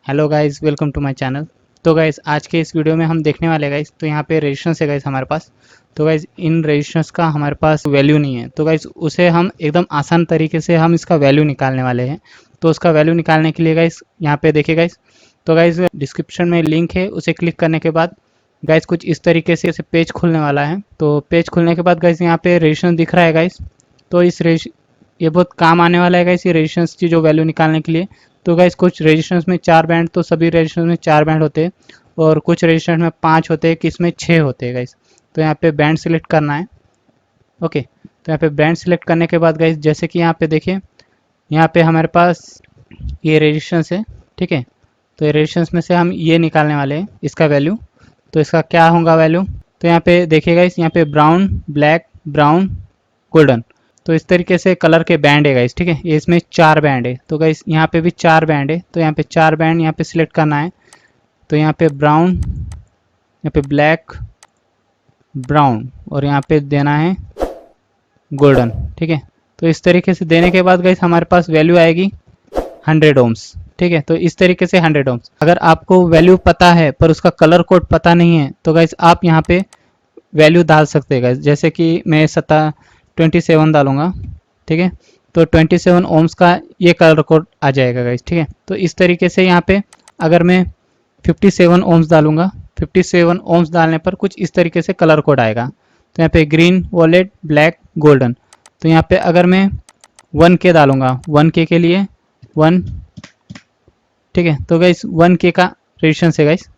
Hello guys, welcome to my channel. तो guys आज के इस वीडियो में हम देखने वाले गाइस, तो यहाँ पे रजिस्ट्रेशन है गाइस हमारे पास। तो गाइस इन रजिस्ट्रेशंस का हमारे पास वैल्यू नहीं है, तो गाइस उसे हम एकदम आसान तरीके से हम इसका वैल्यू निकालने वाले हैं। तो उसका वैल्यू निकालने के लिए गाइस यहाँ पे देखिए गाइस, तो गाइस डिस्क्रिप्शन में लिंक है, उसे क्लिक करने के बाद गाइस कुछ इस तरीके से पेज खुलने वाला है। तो पेज खुलने के बाद गाइस यहाँ पे रजिस्ट्रेशन दिख रहा है गाइस। तो ये बहुत काम आने वाला है गाइस, ये रजिस्ट्रेशंस की जो वैल्यू निकालने के लिए। तो गाइस कुछ रजिस्ट्रेशंस में 4 बैंड, तो सभी रजिस्ट्रेशन में 4 बैंड होते हैं, और कुछ रजिस्ट्रेशन में 5 होते हैं, किस में 6 होते हैं गाइस। तो यहाँ पे बैंड सिलेक्ट करना है। ओके, तो यहाँ पे बैंड सिलेक्ट करने के बाद गाइस जैसे कि यहाँ पे देखिए, यहाँ पे हमारे पास ये रजिस्ट्रेशंस है, ठीक है। तो ये रजिस्ट्रेशंस में से हम ये निकालने वाले हैं इसका वैल्यू। तो इसका क्या होगा वैल्यू, तो यहाँ पे देखिएगा इस यहाँ पे ब्राउन, ब्लैक, ब्राउन, गोल्डन। तो इस तरीके से कलर के बैंड है गाइस, ठीक है। ये इसमें 4 बैंड है, तो गाइस यहाँ पे भी 4 बैंड है। तो यहाँ पे 4 बैंड यहाँ पे सिलेक्ट करना है। तो यहाँ पे ब्राउन, यहाँ पे ब्लैक, ब्राउन, और यहाँ पे देना है गोल्डन, ठीक है। तो इस तरीके से देने के बाद गाइस हमारे पास वैल्यू आएगी 100 ओम्स, ठीक है। तो इस तरीके से 100 ओम्स। अगर आपको वैल्यू पता है पर उसका कलर कोड पता नहीं है, तो गाइस आप यहाँ पे वैल्यू डाल सकते हैं गाइस। जैसे कि मैं 27 डालूंगा, ठीक है। तो 27 ओम्स का ये कलर कोड आ जाएगा गाइस, ठीक है। तो इस तरीके से यहाँ पे अगर मैं 57 ओम्स डालूंगा, 57 ओम्स डालने पर कुछ इस तरीके से कलर कोड आएगा। तो यहाँ पे ग्रीन, वॉलेट, ब्लैक, गोल्डन। तो यहाँ पे अगर मैं 1K डालूंगा, 1K के लिए 1, ठीक है। तो गाइस 1K का रजिस्ट्रेशन है गाइस।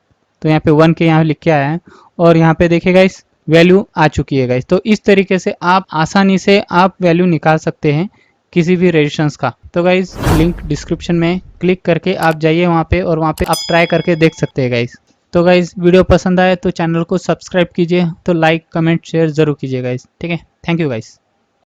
तो यहाँ पे 1K यहाँ लिख के आया है, और यहाँ पे देखिए गाइस वैल्यू आ चुकी है गाइस। तो इस तरीके से आप आसानी से आप वैल्यू निकाल सकते हैं किसी भी रजिस्ट्रेशंस का। तो गाइस लिंक डिस्क्रिप्शन में क्लिक करके आप जाइए वहाँ पे, और वहाँ पे आप ट्राई करके देख सकते हैं गाइस। तो गाइस वीडियो पसंद आए तो चैनल को सब्सक्राइब कीजिए, तो लाइक, कमेंट, शेयर जरूर कीजिए गाइस, ठीक है। Thank you guys.